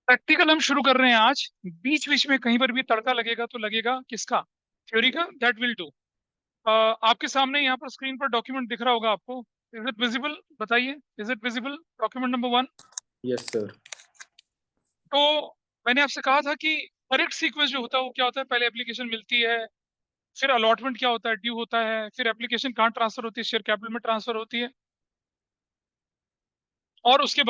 Practical हम शुरू कर रहे हैं आज। बीच बीच में कहीं पर भी तड़का लगेगा तो लगेगा किसका? थ्योरी का। That will do. आपके सामने यहाँ पर स्क्रीन पर डॉक्यूमेंट दिख रहा होगा आपको। Is it visible? बताइए, is it visible? Document number 1। Yes sir. तो मैंने आपसे कहा था कि करेक्ट सीक्वेंस जो होता है वो क्या होता है? पहले एप्लीकेशन मिलती है, फिर अलॉटमेंट क्या होता है, ड्यू होता है, फिर एप्लीकेशन कहाँ ट्रांसफर होती है? शेयर कैपिटल में ट्रांसफर होती है। और उसके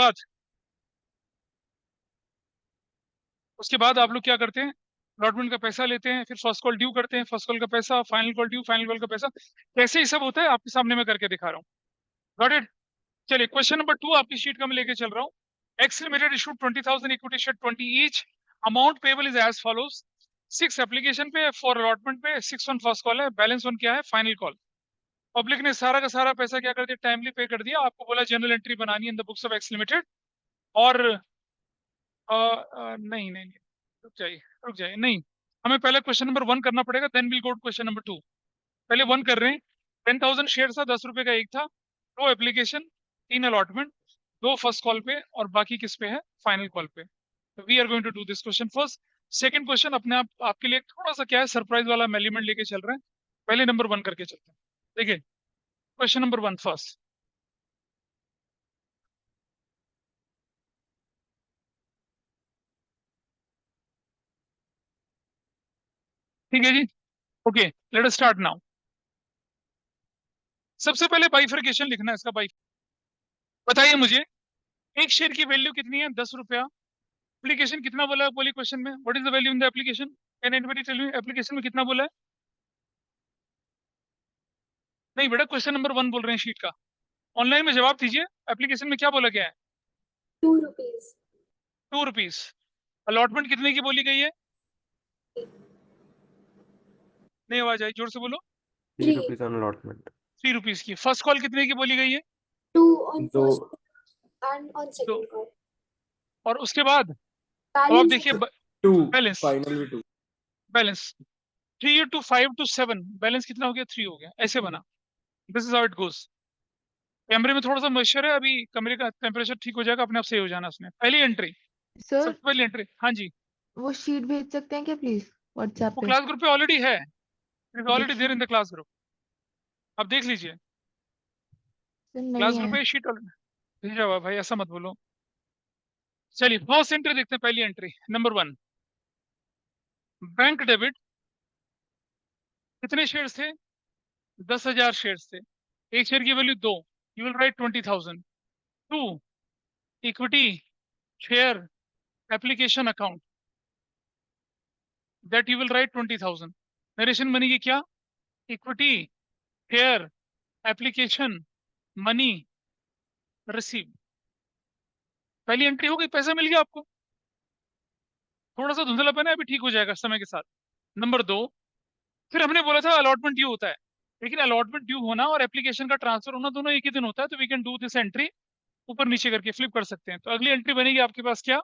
बाद आप लोग क्या करते हैं? अलॉटमेंट का पैसा लेते हैं, फिर फर्स्ट कॉल ड्यू करते हैं, फर्स्ट कॉल का पैसा, final call due, final call का पैसा। कैसे ही सब होता है आपके सामने मैं करके दिखा रहा हूँ। Got it? चलिए, क्वेश्चन नंबर 2 आपकी शीट का मैं लेके चल रहा हूँ। X limited issued 20,000 equity share 20 each. Amount payable is as follows. 6 application पे, 4 अलॉटमेंट पे, 6 ऑन फर्स्ट कॉल है, बैलेंस ऑन क्या है? Final call. पब्लिक ने सारा का सारा पैसा क्या कर दिया? टाइमली पे कर दिया। आपको बोला जनरल एंट्री बनानी है in the books of x limited. और नहीं नहीं नहीं, रुक जाइए, रुक जाइए, नहीं। हमें पहले क्वेश्चन नंबर 1 करना पड़ेगा, then will go to question number 2। पहले 1 कर रहे हैं। 10,000 शेयर था, 10 रुपए का एक था। 2 एप्लीकेशन, 3 अलॉटमेंट, 2 फर्स्ट कॉल पे और बाकी किस पे है? फाइनल कॉल पे। We are going to do this question first. Second question अपने आप आपके लिए थोड़ा सा क्या है, सरप्राइज वाला एलिमेंट लेके चल रहे हैं। पहले नंबर 1 करके चलते हैं। देखिए, क्वेश्चन नंबर 1 फर्स्ट। ठीक है जी, okay, let us start now. सबसे पहले बाइफरकेशन लिखना है इसका। बाई बताइए मुझे, एक शेयर की वैल्यू कितनी है? 10 रुपया। एप्लीकेशन कितना बोला है? बोली क्वेश्चन में, what is the value in the application? Can anybody tell me application में कितना बोला है? नहीं बेटा, क्वेश्चन नंबर 1 बोल रहे हैं शीट का। ऑनलाइन में जवाब दीजिए, एप्लीकेशन में क्या बोला गया है? 2 रुपीज। 2 रुपीज। अलॉटमेंट कितने की बोली गई है? नहीं, आवाज आई, जोर से बोलो। 3 रुपीज ऑन अलॉटमेंट। 3 रुपीज की। फर्स्ट कॉल कितने की बोली गई है? 2 on दो। first and on तो second call. और उसके बाद अब आप Balance देखिए 2 बैलेंस। फाइनल में 2। बैलेंस 3 to 5 to 7, बैलेंस कितना हो गया? 3 हो गया। ऐसे बना। This is how it goes. कैमरे में थोड़ा सा मॉइस्चर है, अभी कमरे का टेम्परेचर ठीक हो जाएगा, अपने आप सही हो जाना उसमें। पहली एंट्री, सर सबसे पहली एंट्री। हाँ जी, वो शीट भेज सकते हैं क्या प्लीज व्हाट्सएप वो पे? क्लास ग्रुप पे ऑलरेडी है। इट इज ऑलरेडी देयर देखिए इन द क्लास ग्रुप। आप देख लीजिए, सर, क्लास नहीं ग्रुप है। पे शीट भेजा हुआ है भाई, ऐसा मत बोलो। चलिए, फर्स्ट एंट्री देखते हैं। पहली एंट्री नंबर 1, बैंक डेबिट। कितने शेयर्स थे? 10,000 शेयर्स थे। एक शेयर की value 2, you will write 20,000। 2, equity share application account, that you will write 20,000। Narration बनेगी क्या? Equity share application money receive. पहली एंट्री हो गई, पैसा मिल गया आपको। थोड़ा सा धुंधलापन है, अभी ठीक हो जाएगा समय के साथ। नंबर 2, फिर हमने बोला था अलॉटमेंट ड्यू होता है, लेकिन अलॉटमेंट ड्यू होना और एप्लीकेशन का ट्रांसफर होना दोनों एक ही दिन होता है, तो we can do this entry. ऊपर नीचे करके फ्लिप कर सकते हैं। तो अगली एंट्री बनेगी आपके पास क्या?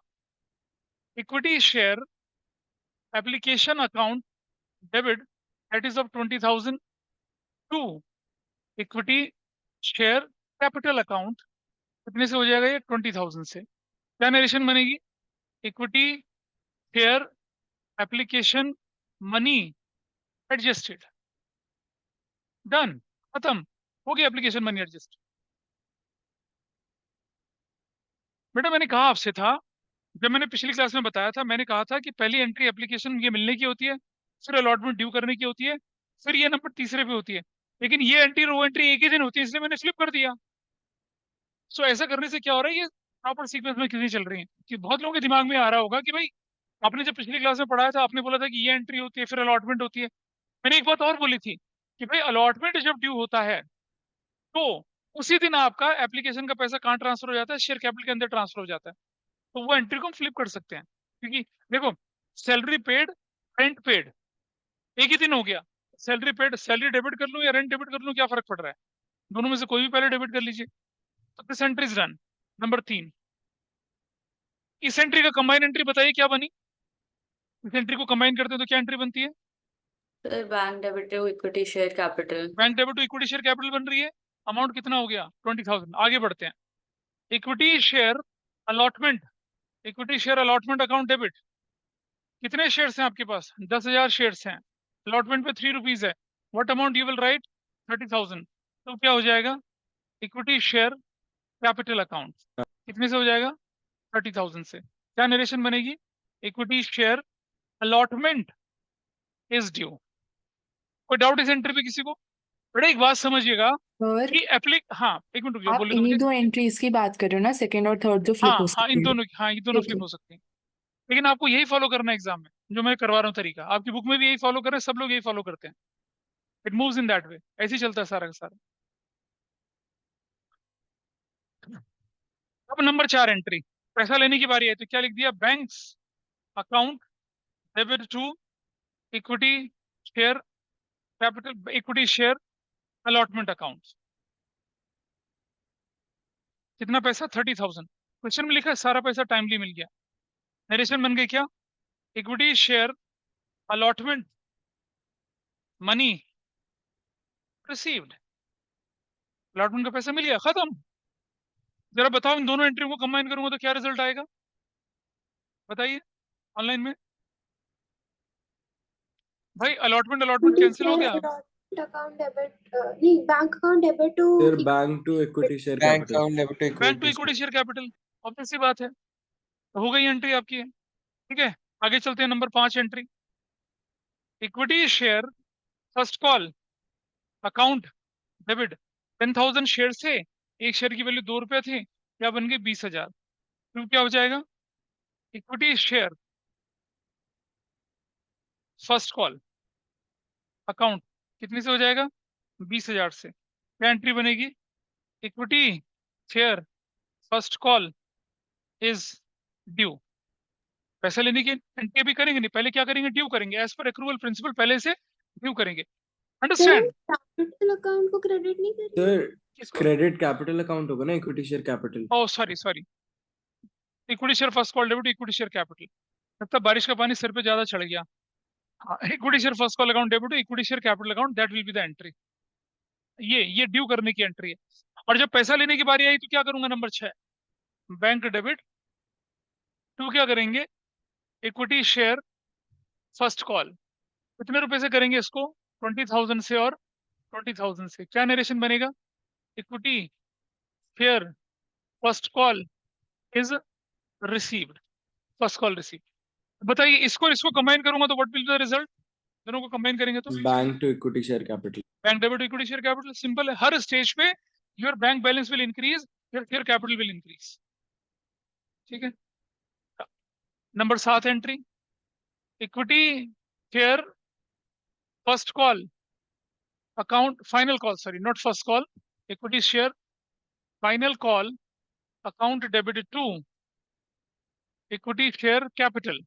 Equity share application account debit, that is of 20,000। 2, equity share capital account, कितने से हो जाएगा ये? 20,000 से। क्या नरेशन बनेगी? Equity share application money adjusted. Done, खत्म हो गया एप्लीकेशन मनी एडजस्ट। बेटा मैंने कहा आपसे था, जब मैंने पिछली क्लास में बताया था, मैंने कहा था कि पहली एंट्री एप्लीकेशन ये मिलने की होती है, फिर अलॉटमेंट ड्यू करने की होती है, फिर ये नंबर तीसरे पे होती है। लेकिन ये एंट्री वो एंट्री एक ही दिन होती है, इसलिए मैंने फ्लिप कर दिया। सो ऐसा करने से क्या हो रहा है, ये प्रॉपर सीक्वेंस में कितनी चल रही है कि बहुत लोगों के दिमाग में आ रहा होगा कि भाई आपने जब पिछली क्लास में पढ़ाया था, आपने बोला था कि ये एंट्री होती है, फिर अलॉटमेंट होती है। मैंने एक बात और बोली थी कि भाई अलॉटमेंट जब ड्यू होता है तो उसी दिन आपका एप्लीकेशन का पैसा कहाँ ट्रांसफर हो जाता है? शेयर कैपिटल के अंदर ट्रांसफर हो जाता है। तो वो एंट्री को हम फ्लिप कर सकते हैं, क्योंकि देखो, सैलरी पेड, रेंट पेड, एक ही दिन हो गया। सैलरी पेड, सैलरी डेबिट कर लूं या रेंट डेबिट कर लूं, क्या फर्क पड़ रहा है? दोनों में से कोई भी पहले डेबिट कर लीजिए। तो this entry is done. Number 3, इस एंट्री का कंबाइन एंट्री बताइए क्या बनी? इस एंट्री को कंबाइन करते हैं तो क्या एंट्री बनती है? Sir bank debit to equity share capital. Bank debit to equity share capital बन रही है। अमाउंट कितना हो गया? 20,000। आगे बढ़ते हैं। Equity share allotment, equity share allotment account debit, कितने शेयर्स हैं आपके पास? 10,000 शेयर्स हैं, अलॉटमेंट पे 3 रुपीज है, what amount you will write? 30,000। तो क्या हो जाएगा? इक्विटी शेयर कैपिटल अकाउंट कितने से हो जाएगा? 30,000 से। क्या नरेशन बनेगी? Equity share allotment is due. कोई डाउट इस एंट्री पे किसी को? बड़े एक बात समझिएगा सर कि हाँ, एक मिनट रुकिए, आप बोलिए इन्हीं मुझे। दो एंट्रीज की बात कर रहे हो ना, सेकंड और थर्ड जो फ्लिप हाँ हो हाँ, इन सकती है? दोनों, हाँ ये दोनों ठीक फ्लिप है। हो सकते हैं, लेकिन आपको यही फॉलो करना है एग्जाम में, जो मैं करवा रहा हूँ तरीका। आपकी बुक में भी यही फॉलो कर रहे हैं, सब लोग यही फॉलो करते हैं। It moves in that way, ऐसे ही चलता है सारा का सारा। अब नंबर 4 एंट्री, पैसा लेने की बारी है, तो क्या लिख दिया? Banks account debit to equity share capital, equity share allotment account. कितना पैसा? 30,000। क्वेश्चन में लिखा है सारा पैसा टाइमली मिल गया। नरेशन बन गई क्या? Equity share allotment money received, allotment का पैसा मिल गया, खत्म। जरा बताओ, इन दोनों एंट्री को कंबाइन करूंगा तो क्या रिजल्ट आएगा? बताइए ऑनलाइन में। भाई अलॉटमेंट अलॉटमेंट Equity कैंसिल हो share गया। allotment account debit, नहीं, bank account debit to Sir, bank to equity share bank capital. Account debit to bank to equity equity share capital, obvious सी बात है, तो हो गई एंट्री आपकी है। ठीक है, आगे चलते हैं। Number 5 entry, equity share first call account debit 10,000 share थे, एक शेयर की वैल्यू 2 रुपए थी, क्या बन गई? 20,000। फिर क्या हो जाएगा? Equity share first call account कितने से हो जाएगा? 20,000 से। क्या एंट्री बनेगी? Equity share first call is due. पैसा लेने की एंट्री भी करेंगे नहीं, पहले क्या करेंगे? ड्यू करेंगे, एज पर एक्रूवल प्रिंसिपल पहले से ड्यू करेंगे। sir, understand? capital account को credit नहीं करेंगे? Sir, किसको? credit capital account होगा ना, equity share capital. Oh sorry sorry, equity share first call debit equity share capital. लगता है बारिश का पानी सिर पे ज्यादा चढ़ गया। Equity share first call account debit equity share capital account, that will be the entry. ये ड्यू करने की एंट्री है। और जब पैसा लेने की बारी आई तो क्या करूंगा? नंबर 6, बैंक डेबिट टू क्या करेंगे? Equity share first call. कितने रुपए से करेंगे इसको? 20,000 से और 20,000 से। क्या नरेशन बनेगा? Equity share first call is received, first call receive. बताइए, इसको इसको कंबाइन करूंगा तो what will be the result? दोनों को कंबाइन करेंगे तो Bank to equity share capital. Bank debit equity share capital, simple है। हर स्टेज पे your bank balance will increase, your share capital will increase. ठीक है। Number 7 entry, equity share first call account final call, sorry not first call, equity share final call account debit to equity share capital.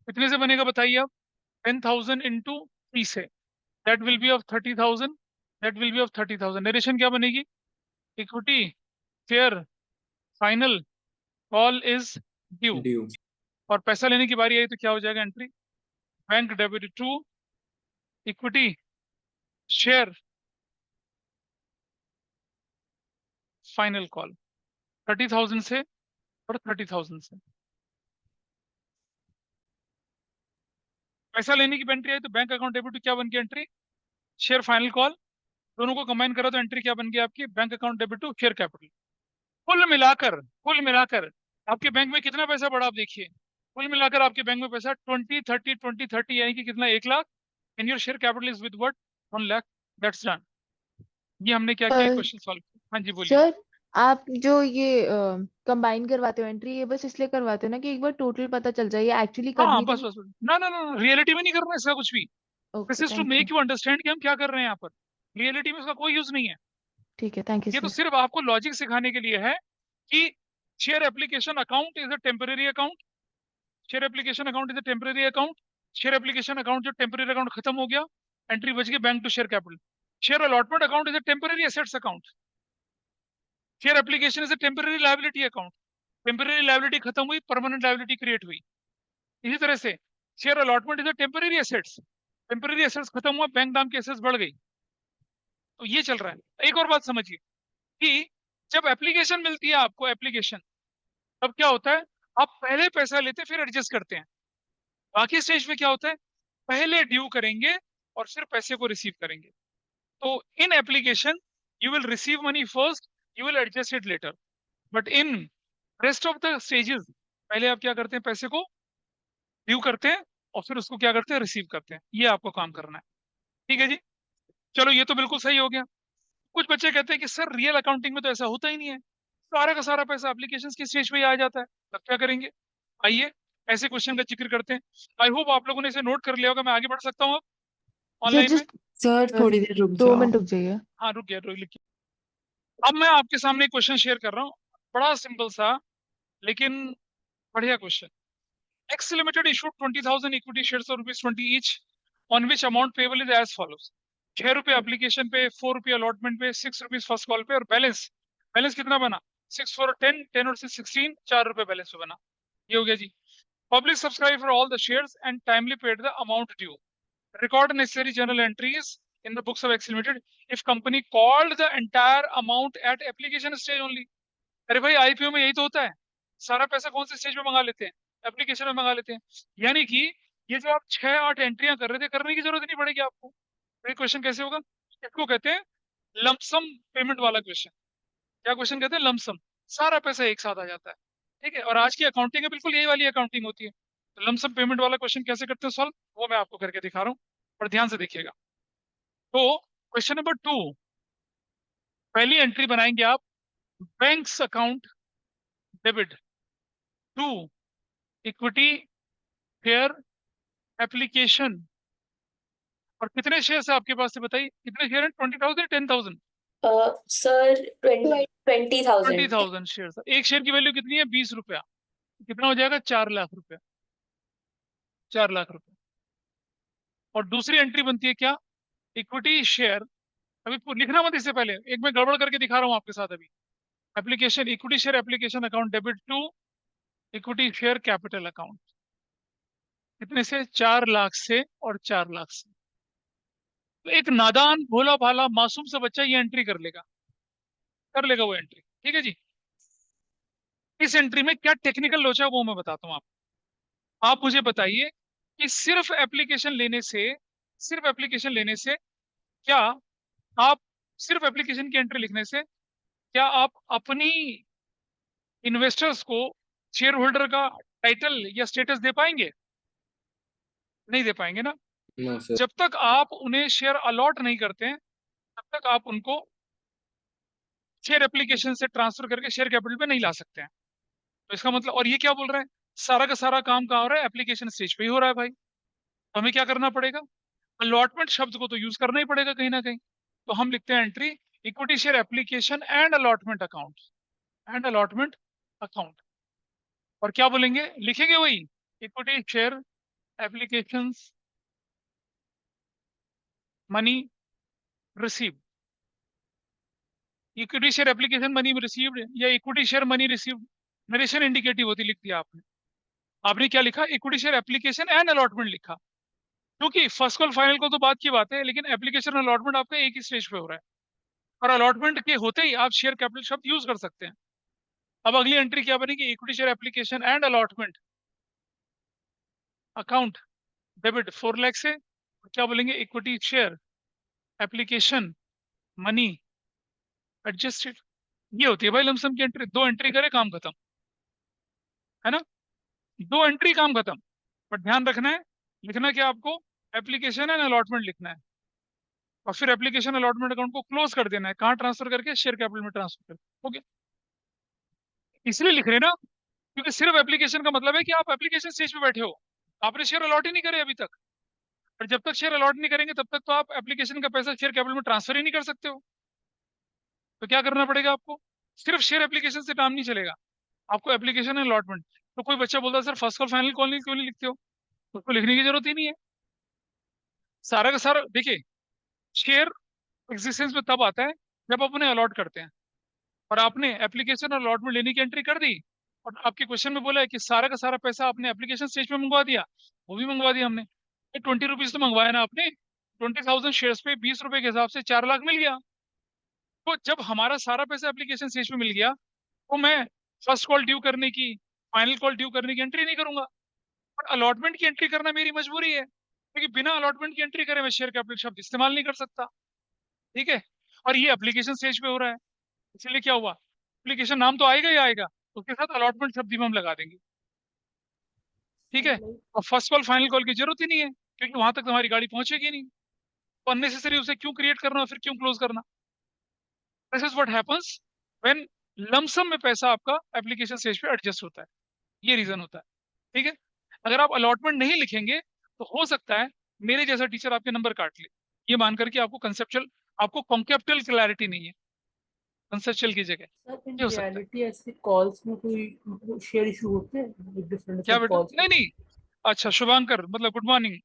कितने से बनेगा बताइए आप? 10,000 into 3 से, that will be of 30,000, that will be of 30,000। Narration क्या बनेगी? Equity share final call is due, Due. और पैसा लेने की बारी आई तो क्या हो जाएगा entry? Bank debit to equity share final call 30,000 से और 30,000 से। पैसा लेने की एंट्री आई तो बैंक अकाउंट डेबिट टू क्या बन गया एंट्री? Share final call. दोनों को कंबाइन करा तो एंट्री क्या बन गई आपकी? Bank account debit to share capital. कुल मिलाकर आपके बैंक में कितना पैसा बढ़ा आप देखिए। कुल मिलाकर आपके बैंक में पैसा 20 30 यानी कि कितना? 1 lakh. And your share capital is with what? 1 lakh. That's done. ये हमने क्या किया? क्वेश्चन सॉल्व किया। हाँ जी बोलिए। सर आप जो ये कंबाइन करवाते हो एंट्री, ये बस इसलिए करवाते हो ना कि एक बार टोटल पता चल जाए, ये एक्चुअली हाँ करनी बस तो बस बस। ना ना ना, रियलिटी में नहीं करना इसका कुछ भी। Okay this is to thank you. Make you understand कि हम क्या कर रहे हैं यहाँ पर। रियलिटी में इसका कोई यूज नहीं है। ठीक है, थैंक यू ये तो सर। सिर्फ आपको लॉजिक सिखाने के लिए है कि share application account is a temporary account, share application account is a temporary account. Share application account जो टेम्पररी अकाउंट खत्म हो गया, एंट्री बच गई bank to share capital. Share allotment account is a temporary assets account. Share application is a temporary liability account. Temporary liability खत्म हुई, permanent liability create हुई। इसी तरह से share allotment is a temporary assets, temporary assets खत्म हुआ, bank नाम की एसेट्स बढ़ गई। तो ये चल रहा है। एक और बात समझिए कि जब एप्लीकेशन मिलती है आपको, एप्लीकेशन, तब क्या होता है? आप पहले पैसा लेते फिर एडजस्ट करते हैं। बाकी स्टेज पे क्या होता है, पहले ड्यू करेंगे और फिर पैसे को रिसीव करेंगे। तो in application you will receive money first, you will adjust it later, but in rest of the stages पहले आप क्या करते हैं, पैसे को ड्यू करते हैं और फिर उसको क्या करते हैं, रिसीव करते हैं। ये आपको काम करना है, ठीक है जी। चलो ये तो बिल्कुल सही हो गया। कुछ बच्चे कहते हैं कि सर रियल अकाउंटिंग में तो ऐसा होता ही नहीं है, सारा का सारा पैसा एप्लीकेशन की स्टेज पे ही आ जाता है, तब क्या करेंगे। आइए ऐसे क्वेश्चन का जिक्र करते हैं। आई होप आप लोगों ने इसे नोट कर लिया होगा। मैं आगे बढ़ सकता हूँ अब सर ऑनलाइन में। जस्ट सर थोड़ी देर रुक 2 जाओ। मिनट रुक जाइए। हाँ रुक गया, लिखिए। अब मैं आपके सामने क्वेश्चन शेयर कर रहा हूँ, बड़ा सिंपल सा लेकिन बढ़िया question. X Limited issued 20,000 equity shares of ₹20 each, on which amount payable is as follows: 6 रुपए एप्लीकेशन पे, 4 रुपए अलॉटमेंट पे, 6 रुपीज फर्स्ट कॉल पे, और बैलेंस बैलेंस कितना बना, 6 4 10, 10 और 6 16, 4 रुपए बैलेंस पे बना। ये हो गया जी। Public subscribe for all the shares and timely paid the amount due. Record necessary journal entries in the books of X Limited if company called the entire amount at application stage only. अरे भाई IPO में यही तो होता है, सारा पैसा कौन से स्टेज पे मंगा लेते हैं, एप्लीकेशन में मंगा लेते हैं। यानी कि ये जो आप 6-8 एंट्रियां कर रहे थे, करने की जरूरत नहीं पड़ेगी आपको। तो ये क्वेश्चन कैसे होगा, इसको कहते हैं लमसम पेमेंट वाला क्वेश्चन। क्या क्वेश्चन कहते हैं, लमसम, सारा पैसा एक साथ आ जाता है, ठीक है। और आज की अकाउंटिंग है बिल्कुल यही वाली अकाउंटिंग होती है। तो लमसम पेमेंट वाला क्वेश्चन कैसे करते हैं सॉल्व, वो मैं आपको करके दिखा रहा हूँ, और ध्यान से देखिएगा। तो क्वेश्चन नंबर 2, पहली एंट्री बनाएंगे आप, banks account debit to equity share application. और कितने शेयर है आपके पास से बताइए, कितने शेयर हैं, 20,000 10,000? सर 20,000। 20,000 शेयर। एक शेयर की वैल्यू कितनी है, 20 रुपया। कितना हो जाएगा, 4 लाख रुपया, 4 लाख रुपया। और दूसरी एंट्री बनती है क्या, इक्विटी शेयर, अभी लिखना मत इससे पहले, एक मैं गड़बड़ करके दिखा रहा हूं आपके साथ अभी। Application, equity share application account debit to equity share capital account. कितने से, 4 लाख से और 4 लाख से। तो एक नादान भोला भाला मासूम सा बच्चा ये एंट्री कर लेगा वो एंट्री, ठीक है जी। इस एंट्री में क्या टेक्निकल लोचा है वो मैं बताता हूँ आपको। आप मुझे बताइए कि सिर्फ एप्लीकेशन लेने से क्या आप, सिर्फ एप्लीकेशन की एंट्री लिखने से क्या आप अपनी इन्वेस्टर्स को शेयर होल्डर का टाइटल या स्टेटस दे पाएंगे, नहीं दे पाएंगे ना। No, sir. जब तक आप उन्हें शेयर अलॉट नहीं करते हैं तब तक आप उनको शेयर एप्लीकेशन से ट्रांसफर करके शेयर कैपिटल पे नहीं ला सकते हैं। तो इसका मतलब, और ये क्या बोल रहा है, सारा का सारा काम कहाँ हो रहा है, एप्लीकेशन स्टेज पे ही हो रहा है भाई। तो हमें क्या करना पड़ेगा, अलॉटमेंट शब्द को तो यूज करना ही पड़ेगा कहीं ना कहीं। तो हम लिखते हैं entry, equity share application and allotment account. और क्या बोलेंगे, लिखेंगे वही, equity share application money receive, equity share application money received या equity share money received, narration indicative होती, लिख दिया आपने। आपने क्या लिखा, equity share application and allotment लिखा, क्योंकि फर्स्ट कॉल फाइनल को तो बात की बात है, लेकिन एप्लीकेशन अलॉटमेंट आपका एक ही स्टेज पे हो रहा है। और अलॉटमेंट के होते ही आप शेयर कैपिटल शब्द यूज कर सकते हैं। अब अगली एंट्री क्या बनेगी, equity share application and allotment account debit 4 lakh से, क्या बोलेंगे, equity share application money adjusted. ये होती है भाई लमसम की एंट्री। 2 एंट्री करे, काम खत्म, है ना, 2 एंट्री, काम खत्म। बट ध्यान रखना है, लिखना क्या आपको, एप्लीकेशन एंड अलॉटमेंट लिखना है, और फिर एप्लीकेशन अलॉटमेंट अकाउंट को क्लोज कर देना है, कहाँ ट्रांसफर करके, शेयर कैपिटल में ट्रांसफर करके। ओके, इसलिए लिख रहे हैं ना, क्योंकि सिर्फ एप्लीकेशन का मतलब है कि आप एप्लीकेशन स्टेज पे बैठे हो, आपने शेयर अलॉट ही नहीं करे अभी तक। और जब तक शेयर अलॉट नहीं करेंगे तब तक तो आप एप्लीकेशन का पैसा शेयर कैपिटल में ट्रांसफर ही नहीं कर सकते हो। तो क्या करना पड़ेगा आपको, सिर्फ शेयर एप्लीकेशन से काम नहीं चलेगा, आपको एप्लीकेशन एंड अलॉटमेंट। तो कोई बच्चा बोलता है sir first call final call क्यों नहीं लिखते हो, उसको लिखने की जरूरत ही नहीं है। सारा का सारा देखिए, शेयर एग्जिस्टेंस में तब आता है जब आप उन्हें अलॉट करते हैं, और आपने एप्लीकेशन और अलॉटमेंट लेने की एंट्री कर दी, और आपके क्वेश्चन में बोला है कि सारा का सारा पैसा आपने एप्लीकेशन स्टेज पे मंगवा दिया, वो भी मंगवा दिया हमने। 20 रुपीज तो मंगवाया ना आपने, 20,000 शेयर्स पे 20 रुपए के हिसाब से 4 लाख मिल गया। तो जब हमारा सारा पैसा एप्लीकेशन स्टेज पे मिल गया, तो मैं फर्स्ट कॉल ड्यू करने की, फाइनल कॉल ड्यू करने की एंट्री नहीं करूंगा, पर अलॉटमेंट की एंट्री करना मेरी मजबूरी है, क्योंकि बिना अलॉटमेंट की एंट्री करे मैं शेयर कैपिटल शब्द इस्तेमाल नहीं कर सकता। ठीक है, और ये एप्लीकेशन स्टेज पे हो रहा है, इसलिए क्या हुआ, एप्लीकेशन नाम तो आएगा ही आएगा, उसके साथ अलॉटमेंट शब्द भी हम लगा देंगे। ठीक है, और फर्स्ट कॉल फाइनल कॉल की जरूरत ही नहीं है, क्योंकि वहां तक तुम्हारी गाड़ी पहुंचेगी नहीं, तो अननेसेसरी उसे क्यों क्रिएट करना और फिर क्यों क्लोज करना। This is what happens when lump sum में पैसा आपका एप्लीकेशन स्टेज पे एडजस्ट होता है, ये रीजन होता है। ठीक है, अगर आप अलॉटमेंट नहीं लिखेंगे तो हो सकता है मेरे जैसा टीचर आपके नंबर काट ले, ये मान करके आपको कंसेप्चुअल, आपको कॉन्सेप्चुअल क्लैरिटी नहीं है कंसेप्चुअल की जगह, सर इन ये हो सकता है। रियलिटी ऐसे कॉल्स में कोई शेयर इशू होते हैं डिफरेंट क्या डिफरेंट बेटा, कॉल्स नहीं नहीं, अच्छा शुभांकर, मतलब गुड मॉर्निंग,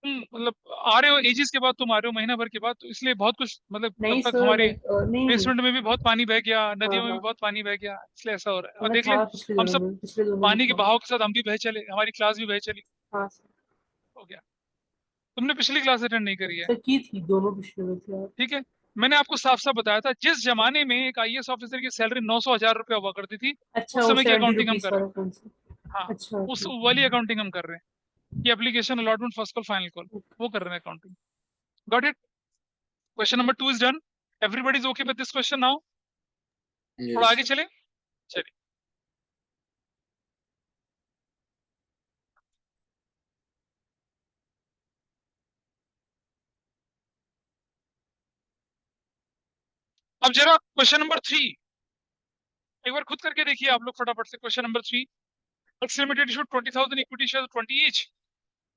तुम मतलब आ रहे हो एजिस के बाद, तुम आ रहे हो महीना भर के बाद, तो इसलिए बहुत कुछ मतलब तब नहीं तक सर हमारे लाइक नहीं बेसमेंट में भी बहुत पानी बह गया, हाँ नदियों में भी हाँ बहुत पानी बह गया, इसलिए ऐसा हो रहा है। और मैंने देख ले, था पिछले हम दिनों सब में पिछले दोनों में पानी के था बहाव के साथ हम भी बह चले, हमारी क्लास भी बह चली, हाँ सर हो गया। तुमने पिछली क्लास अटेंड नहीं करी है। सर की थी दोनों पिछले में थी आप ठीक है, मैंने आपको साफ साफ बताया था, जिस जमाने में एक आईएएस ऑफिसर की सैलरी 900,000 रुपया हुआ करती थी, अच्छा उस वो समय की 70 अकाउंटिंग हम रुपीज कर रहे वाला हैं। कौन सा हाँ, अच्छा उस ठीक वाली अकाउंटिंग हम कर रहे हैं, कि application allotment first call final call, है वो कर रहे हैं accounting. Got it, question number 2 is done, everybody is okay with this question now. थोड़ा Yes. आगे चले, चलिए। अब जरा क्वेश्चन नंबर 3 एक बार खुद करके देखिए आप लोग फटाफट से। Question number 3, X limited issued 20,000 equity share 20 each,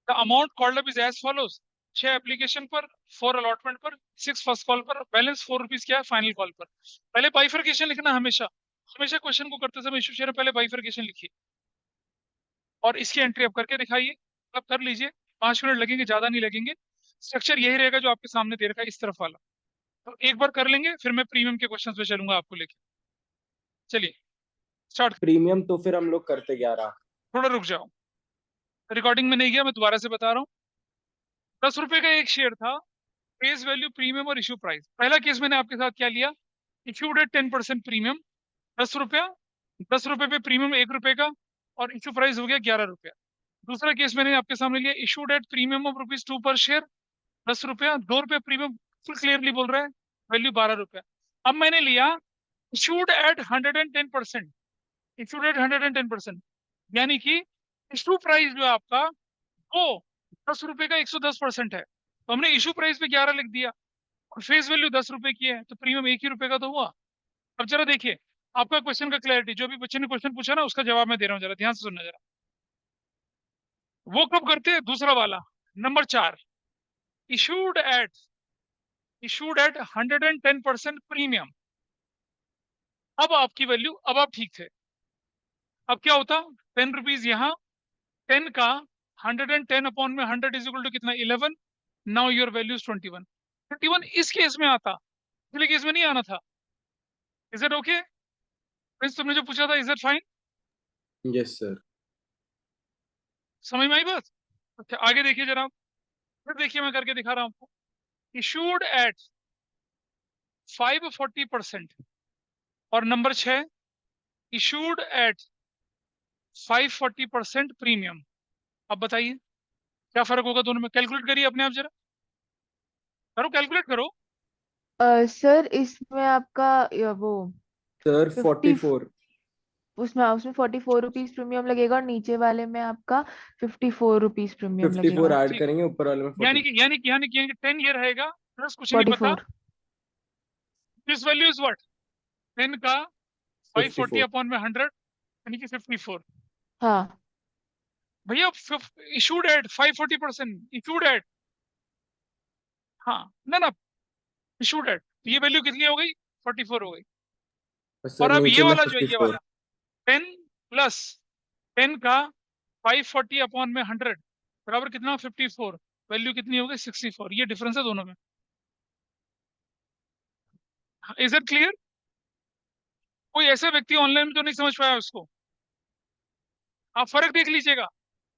the amount called up is as follows. 6 application पर, 4 अलॉटमेंट पर, 6 फर्स्ट कॉल पर, बैलेंस 4 रुपीज क्या है फाइनल कॉल पर। पहले बाइफर्केशन लिखना, हमेशा हमेशा क्वेश्चन को करते समय इशू शेयर पहले बाइफर्केशन लिखिए और इसकी एंट्री आप करके दिखाइए। अब कर लीजिए, 5 मिनट लगेंगे, ज्यादा नहीं लगेंगे। स्ट्रक्चर यही रहेगा जो आपके सामने दे रखा है, इस तरफ वाला। तो एक बार कर लेंगे, फिर मैं प्रीमियम के क्वेश्चन पे चलूंगा आपको लेके। चलिए स्टार्ट। प्रीमियम तो फिर हम लोग करते 11। थोड़ा रुक जाओ, रिकॉर्डिंग में नहीं गया, मैं दोबारा से बता रहा हूँ। 10 रुपए का एक शेयर था, फेस वैल्यू, प्रीमियम और इशू प्राइस। पहला केस मैंने आपके साथ क्या लिया, इशूड एट 10% प्रीमियम, 10 रुपया, 10 रुपए पे प्रीमियम 1 रुपए का, और इशू प्राइस हो गया 11 रुपया। दूसरा केस मैंने आपके सामने लिया, इशूड एट प्रीमियम ऑफ ₹2 पर शेयर, 10 रुपया, 2 रुपये प्रीमियम, फुल क्लियरली बोल रहा है, वैल्यू 12 रुपया। अब मैंने लिया इशूड एट 110%, इशूड एट 110%, यानी कि इशू प्राइस जो है आपका वो 10 रुपए का 110% है, तो हमने इशू प्राइस पे 11 लिख दिया, और फेस वैल्यू 10 रुपए की है, तो प्रीमियम 1 ही रुपए का तो हुआ। अब जरा देखिए आपका क्वेश्चन का क्लैरिटी, जो भी बच्चे ने क्वेश्चन पूछा ना उसका जवाब मैं दे रहा हूँ, जरा ध्यान से सुनना जरा। वो कब करते हैं, दूसरा वाला, number 4, issued at, issued at 110% premium. अब आपकी वैल्यू, अब आप ठीक थे। अब क्या होता, 10 रुपीज यहाँ, 10 का 110 अपॉन में 100 इज इक्वल टू कितना, 11। Now your value is 21। 21 इस केस में आता, पिछले केस में नहीं आना था। इज इट ओके फ्रेंड्स, तुमने जो पूछा था, is it fine, yes sir. समझ में आई बात। अच्छा आगे देखिए जरा, फिर देखिए मैं करके दिखा रहा हूँ आपको। इशूड एट 540%, और नंबर 6, इशूड एट 540% प्रीमियम। अब बताइए क्या फर्क होगा दोनों में, कैलकुलेट करिए अपने आप जरा, करो कैलकुलेट करो। सर इसमें आपका वो सर 50 44। उसमें उसमें 44 रुपीज प्रीमियम लगेगा, और नीचे वाले में आपका 54 रुपीज प्रीमियम 54 लगेगा। ऐड ठीक, करेंगे, ऊपर वाले में 40। यानी कि 10 ये रहेगा, प्लस कुछ नहीं पता। 44। दिस वैल्यू इज व्हाट, 10 का 540 54। अपॉन में 100, यानी कि 54। हाँ भैया इशूड एट 540%, इशूड एट, हाँ ना ना, इशूड एट, ये वैल्यू कितनी हो गई, 44 हो गई। और और सर अब ये नीचे में वाला जो है, ये 54। वाला 10 प्लस 10 का 540 अपॉन में 100 बराबर कितना, 54, वैल्यू कितनी हो गई, 64। ये डिफरेंस है दोनों में। इज इट क्लियर, कोई ऐसा व्यक्ति ऑनलाइन में जो नहीं समझ पाया उसको, आप फर्क देख लीजिएगा।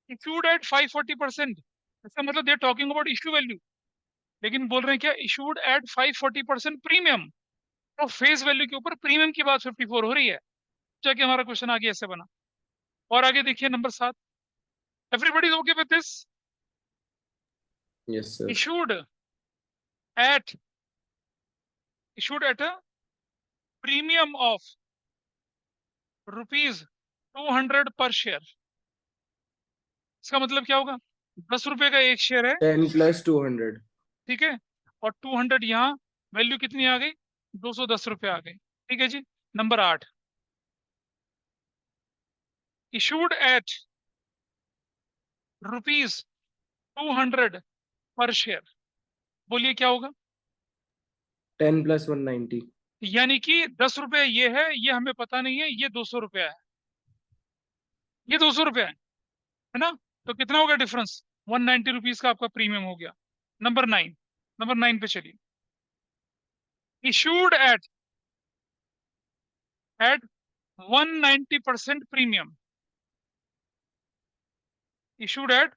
इशूड एट 540%, इसका मतलब they talking about issue value, लेकिन बोल रहे हैं क्या, इशूड एट 540% प्रीमियम, तो फेस वैल्यू के ऊपर प्रीमियम की बात 54 हो रही है, जाके हमारा क्वेश्चन आगे ऐसे बना। और आगे देखिए number 7, everybody is okay with this? Yes, sir. issued at a premium of ₹200 per share. इसका मतलब क्या होगा? 10 रुपए का एक शेयर है, 10 plus 200. ठीक है, और 200 यहाँ वैल्यू कितनी आ गई? 210 रुपए आ गई, ठीक है जी। नंबर 8, इशूड एट ₹200 पर शेयर। बोलिए क्या होगा? 10 plus 190. यानी कि 10 रुपए ये है, ये हमें पता नहीं है, ये 200 रुपया है, ये 200 रुपया है ना? तो कितना होगा डिफरेंस? 190 रुपीज का आपका प्रीमियम हो गया। नंबर 9 पे चलिए। Issued at 190% premium, issued at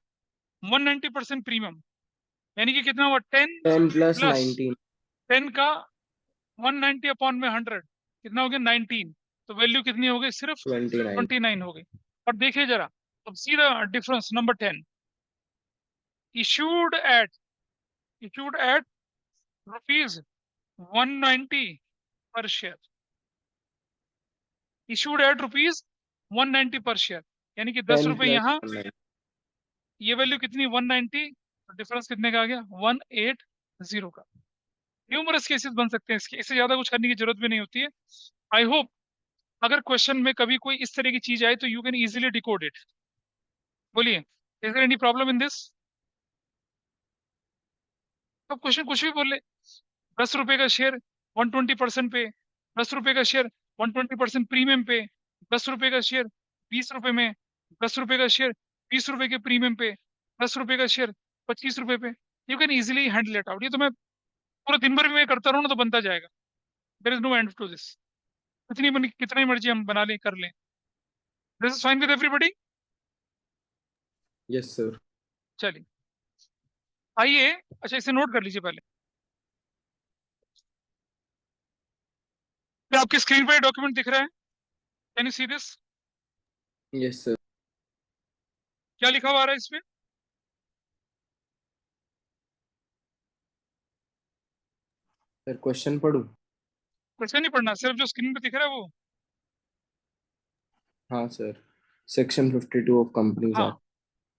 190% premium, यानी कि कितना हुआ? 10 10 plus प्लस 19. 10 का 190 अपॉन में 100 कितना हो गया? 19। तो वैल्यू कितनी हो गई? सिर्फ 29. 29 हो गई। और देखिए जरा, अब सीधा डिफरेंस नंबर 10, इशूड एट ₹190 पर शेयर, इशूड एट ₹190 पर शेयर, यानी कि 10 10 रुपए plus यहाँ, 190. ये वैल्यू कितनी? 190, तो डिफरेंस कितने का आ गया? 180 का। न्यूमरस केसेस बन सकते हैं इसके, इससे ज्यादा कुछ करने की जरूरत भी नहीं होती है। आई होप अगर क्वेश्चन में कभी कोई इस तरह की चीज आए तो you can easily decode it. बोलिए, is there any problem in this? तो क्वेश्चन कुछ भी बोल ले। 10 रुपए का शेयर 120% पे, 10 रुपए का शेयर 120% प्रीमियम पे, 10 रुपए का शेयर 20 रुपए में, 10 रुपए का शेयर 20 रुपए के प्रीमियम पे, 10 रुपए का शेयर 25 रुपए पे। You can easily handle it out. ये तो मैं पूरा दिन भर भी मैं करता रहूँ ना तो बनता जाएगा। There is no end to this. कितनी मर्जी हम बना लें, कर लें। This is fine with everybody? Yes, sir. चलिए आइए, अच्छा इसे नोट कर लीजिए पहले। क्या आपकी स्क्रीन पर डॉक्यूमेंट दिख रहा है? Can you see this? Yes, sir. क्या लिखा हुआ आ रहा है इसमें? Sir, question पढ़ूं? कुछ नहीं पढ़ना, सिर्फ जो स्क्रीन पे दिख रहा है वो। हाँ sir. Section 52 of Companies हाँ, Act.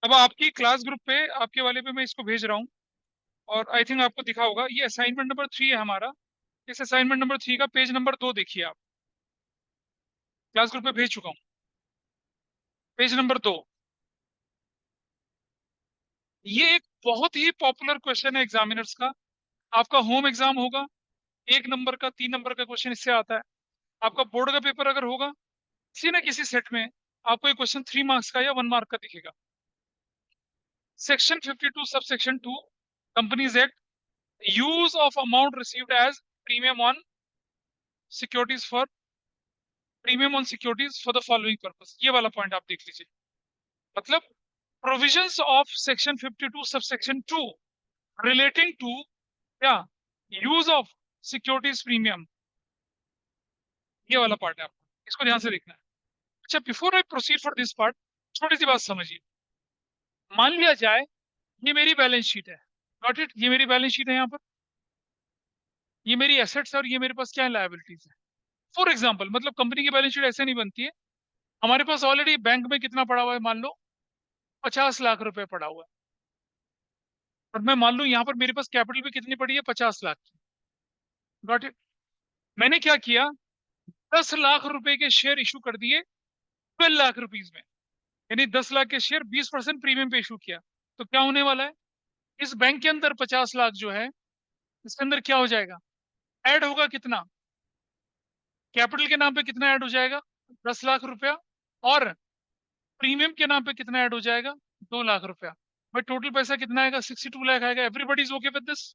अब आपकी क्लास ग्रुप पे, आपके वाले पे मैं इसको भेज रहा हूँ, और आई थिंक आपको दिखा होगा, ये असाइनमेंट नंबर 3 है हमारा। इस असाइनमेंट नंबर 3 का पेज नंबर 2 देखिए आप, क्लास ग्रुप पे भेज चुका हूँ। पेज नंबर 2, ये एक बहुत ही पॉपुलर क्वेश्चन है एग्जामिनर्स का। आपका होम एग्जाम होगा, 1 नंबर का 3 नंबर का क्वेश्चन इससे आता है। आपका बोर्ड का पेपर अगर होगा किसी न किसी सेट में, आपको एक क्वेश्चन 3 मार्क्स का या 1 मार्क का दिखेगा। Section 52 sub section 2 companies act, use of amount received as premium on securities for the following purpose. ये वाला पॉइंट आप देख लीजिए। मतलब provisions of section 52 sub section 2 relating to क्या? यूज ऑफ सिक्योरिटीज प्रीमियम, ये वाला पार्ट है, आपको इसको ध्यान से देखना है। अच्छा, before I proceed for this part, छोटी सी बात समझिए। मान लिया जाए ये मेरी बैलेंस शीट है, गॉट इट? ये मेरी बैलेंस शीट है, यहाँ पर ये मेरी एसेट्स है और ये मेरे पास क्या है? लायबिलिटीज है। फॉर एग्जाम्पल, मतलब कंपनी की बैलेंस शीट ऐसे नहीं बनती है। हमारे पास ऑलरेडी बैंक में कितना पड़ा हुआ है? मान लो 50 लाख रुपए पड़ा हुआ है, और मैं मान लूं यहाँ पर मेरे पास कैपिटल भी कितनी पड़ी है? 50 लाख की, गॉट इट? मैंने क्या किया? 10 लाख रुपए के शेयर इशू कर दिए 12 लाख रुपीज में, यानी 10 लाख के शेयर 20% प्रीमियम पे इशू किया। तो क्या होने वाला है? इस बैंक के अंदर 50 लाख जो है, इसके अंदर क्या हो जाएगा? ऐड होगा कितना? कैपिटल के नाम पे कितना ऐड हो जाएगा? 10 लाख रुपया, और प्रीमियम के नाम पे कितना ऐड हो जाएगा? 2 लाख रुपया। भाई टोटल पैसा कितना आएगा? 62 लाख आएगा। Everybody is okay with this?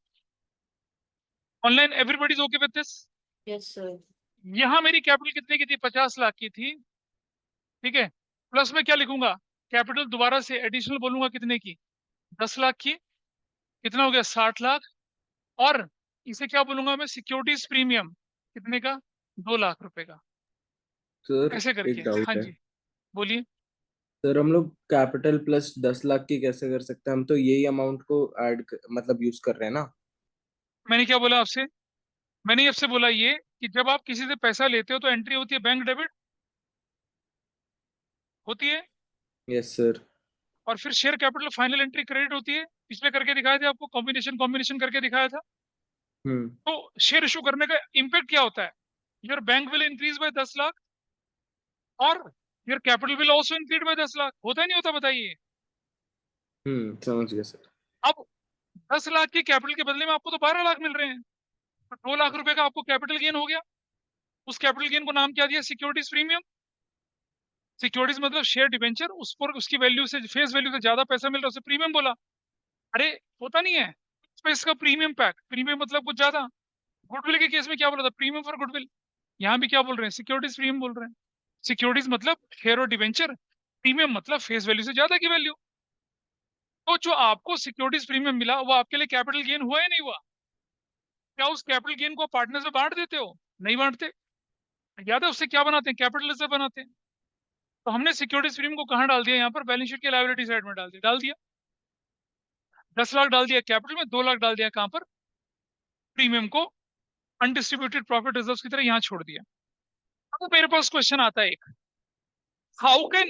Online everybody is okay with this? Yes, sir. यहाँ मेरी कैपिटल कितने की थी? 50 लाख की थी, ठीक है। प्लस में क्या लिखूंगा? कैपिटल दोबारा से एडिशनल बोलूंगा कितने की? 10 लाख की। कितना हो गया? 60 लाख। और इसे क्या बोलूंगा मैं? सिक्योरिटीज प्रीमियम कितने का? 2 लाख रुपए का। Sir, ऐसे एक करके, डाउट हाँ है. जी बोलिए। सर हम लोग कैपिटल प्लस 10 लाख की कैसे कर सकते हैं? हम तो यही अमाउंट को मतलब यूज कर रहे हैं ना। मैंने क्या बोला आपसे? मैंने आपसे बोला ये कि जब आप किसी से पैसा लेते हो तो एंट्री होती है बैंक डेबिट, होती है, यस सर। और फिर share capital final entry credit होती है। पिछले करके दिखाए थे आपको, कॉम्बिनेशन कॉम्बिनेशन करके दिखाया था। हम्म। तो शेयर इशू करने का इम्पैक्ट क्या होता है? Your bank will increase by 10 lakh और your capital will also increase by 10 lakh. होता ही नहीं होता, बताइए। समझ गया सर। अब 10 लाख के कैपिटल के बदले में आपको तो 12 लाख मिल रहे हैं, तो 2 लाख रुपए का आपको कैपिटल गेन हो गया। उस कैपिटल गेन को नाम क्या दिया? Securities premium. सिक्योरिटीज मतलब शेयर डिवेंचर, उस पर उसकी वैल्यू से, फेस वैल्यू से ज्यादा पैसा मिल रहा है, उसे प्रीमियम बोला। अरे होता नहीं है, उस पे इसका प्रीमियम पैक, प्रीमियम मतलब कुछ ज्यादा। गुडविल के केस में क्या बोला था? Premium for goodwill. यहाँ भी क्या बोल रहे हैं? सिक्योरिटीज प्रीमियम बोल रहे हैं। सिक्योरिटीज मतलब शेयर और डिवेंचर, प्रीमियम मतलब फेस वैल्यू से ज्यादा की वैल्यू। तो जो आपको सिक्योरिटीज प्रीमियम मिला वो आपके लिए कैपिटल गेन हुआ या नहीं हुआ? क्या उस कैपिटल गेन को पार्टनर्स में बांट देते हो? नहीं बांटते। याद है उससे क्या बनाते हैं? कैपिटल रिजर्व बनाते हैं। तो हमने सिक्योरिटीज प्रीमियम को कहाँ डाल दिया? यहाँ पर बैलेंस शीट के लायबिलिटी साइड में डाल दिया 10 लाख डाल दिया कैपिटल में, 2 लाख डाल दिया कहाँ पर? प्रीमियम को अनडिस्ट्रीब्यूटेड प्रॉफिट रिजर्व की तरह यहाँ छोड़ दिया। अब मेरे पास क्वेश्चन आता है एक, how can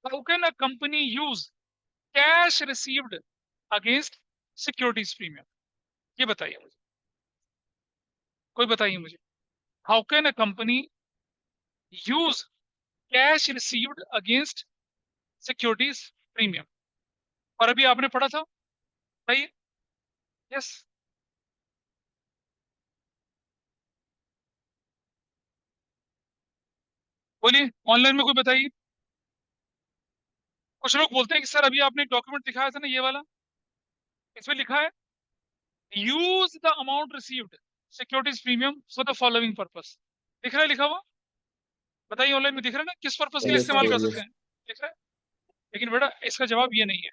how can a company use cash received against securities premium? ये बताइए मुझे, कोई बताइए मुझे। How can a company use cash received against securities premium? और अभी आपने पढ़ा था, बताइए। यस, बोलिए, ऑनलाइन में कोई बताइए। कुछ लोग बोलते हैं कि सर अभी आपने डॉक्यूमेंट दिखाया था ना, ये वाला, इसमें लिखा है use the amount received securities premium for the following purpose. दिख रहा है लिखा हुआ? बताइए, ऑनलाइन में दिख रहा है ना, किस पर्पस के लिए यस इस्तेमाल सर कर सकते यस। हैं? दिख रहा है। लेकिन बेटा इसका जवाब ये नहीं है।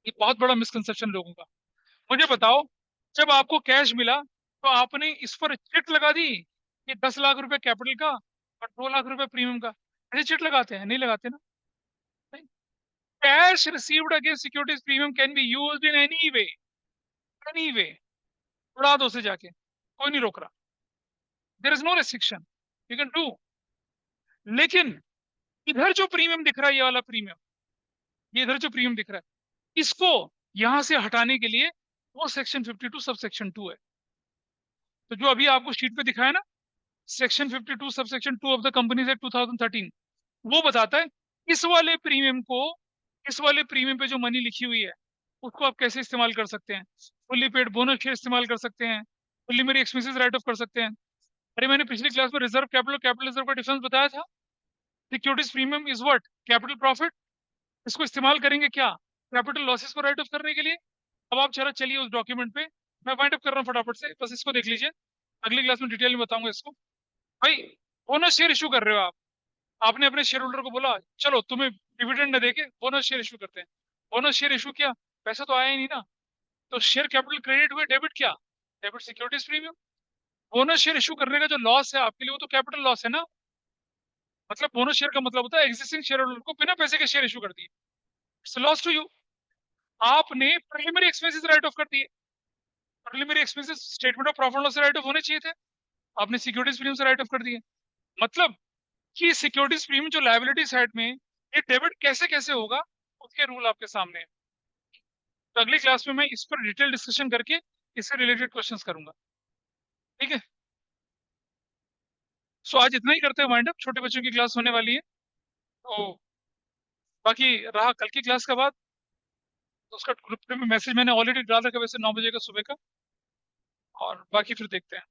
ये बहुत बड़ा मिसकंसेप्शन लोगों का। मुझे बताओ, जब आपको कैश मिला तो आपने इस पर चिट लगा दी कि 10 लाख रुपए कैपिटल का और 2 लाख रुपए प्रीमियम का? ऐसे चिट लगाते हैं? नहीं लगाते ना। Cash received against securities premium can be used in any way. उड़ा दो उसे जाके, कोई नहीं रोक रहा। There is no restriction, you can do. लेकिन इधर जो प्रीमियम दिख रहा है, ये वाला प्रीमियम, ये इधर जो प्रीमियम दिख रहा है, इसको यहां से हटाने के लिए वो सेक्शन 52 सब सेक्शन 2 है। तो जो अभी आपको शीट पे दिखाया ना, section 52 sub section 2 of the companies act 2013, वो बताता है इस वाले प्रीमियम को, इस वाले प्रीमियम पे जो मनी लिखी हुई है उसको आप कैसे इस्तेमाल कर सकते हैं। फुल्ली पेड बोनस शेयर इस्तेमाल कर सकते हैं, फुल्ली मेरी एक्सपेंसेस राइट ऑफ कर सकते हैं। अरे मैंने पिछली क्लास में रिजर्व कैपिटल, कैपिटल रिजर्व का डिफरेंस बताया था। Securities premium is what? Capital profit. इसको इस्तेमाल करेंगे क्या? कैपिटल लॉसेस को राइट ऑफ करने के लिए। अब आप जरा चलिए उस डॉक्यूमेंट पे, मैं वाइंड अप कर रहा हूँ फटाफट से, बस इसको देख लीजिए, अगली क्लास में डिटेल में बताऊंगा इसको। भाई बोनस शेयर इशू कर रहे हो आप, आपने अपने शेयर होल्डर को बोला चलो तुम्हें डिविडेंड न देके बोनस शेयर इशू करते हैं। बोनस शेयर इशू किया, पैसा तो आया ही नहीं ना, तो शेयर कैपिटल क्रेडिट हुए, डेबिट क्या? Debit securities premium. Bonus share issue करने का जो लॉस है आपके लिए, वो तो कैपिटल लॉस है ना। मतलब बोनस शेयर का मतलब होता है एग्जिस्टिंग शेयर होल्डर को बिना पैसे के शेयर इशू कर दिए, इट्स लॉस टू यू। आपने प्रीलिमिनरी एक्सपेंसेस राइट ऑफ कर दिए। Preliminary expenses statement of profit loss से राइट ऑफ होने चाहिए थे, आपने सिक्योरिटीज प्रीमियम से राइट ऑफ कर दिए। मतलब कि सिक्योरिटीज प्रीमियम जो लायबिलिटी साइड में, ये डेबिट कैसे कैसे होगा, उसके रूल आपके सामने है। तो अगली क्लास में मैं इस पर डिटेल डिस्कशन करके इससे रिलेटेड क्वेश्चंस करूंगा, ठीक है। सो आज इतना ही करते हैं वाइंड अप, छोटे बच्चों की क्लास होने वाली है। तो बाकी रहा कल की क्लास का बाद, तो उसका ग्रुप में मैसेज मैंने ऑलरेडी डाल रखा है वैसे 9 बजे का सुबह का, और बाकी फिर देखते हैं।